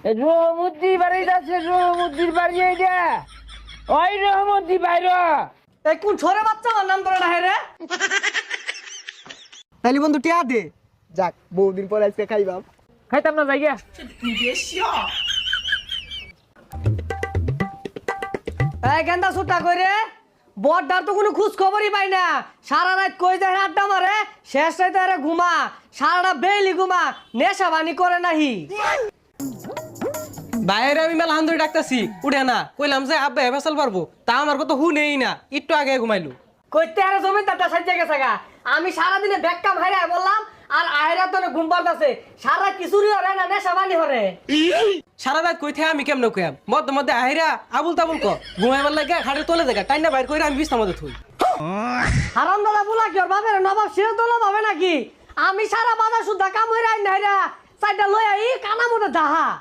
রহমদ্দি বাড়ি যাচ্ছে, রহমদ্দির বাড়ি এইটা। ওই রহমদ্দি বাইর। এই কোন ছোরে বাচ্চা আমার নাম ধরে না রে? তাইলে বন্ধু টিয়া দে। যাক বহুদিন পর আজকে খাইবাম। খাইতাম না জায়গা। এই গেন্দা সুটা কইরে বড়দার তো কোনো খোঁজ খবরই পাই না। সারা রাত কই যায় আড্ডা মারে, শেষ রাতে আরে ঘুমা, সারাটা বেলি ঘুমা, নেশা বানি করে নাহি। বাইরে আমি মেলা হান ধরে ডাকতেছি উঠে না, কইলাম যে আব্বা ফেসাল পারবো, তা আমার কথা হু নেই না, একটু আগে ঘুমাইলো। কইতে আরে জমিদারটা সাজ্জা গেছে গা। আমি সারাদিনে ব্যাককাম হাইরা বললাম আর আয়রা তো ঘুম পাড়তাছে, সারা কিছুরি হরে না, নেশা বানি হরে। সারা রাত কই থেকে আমি কেমন কইয়াম, মধ্যে মধ্যে আহিরা আবুল তাবুল ক ঘুমাইবার লাগে খাটের তলে দেখা টাইনা বাইর কইরা আমি বিছনা মধ্যে থুই। হারাম দাদা বলা কি ওর বাপের নবাব সেও তোলা ভাবে নাকি? আমি সারা বাজার সুদ্ধা কাম হইরা আইন হাইরা চাইটা লই আই কানা মতো দাহা।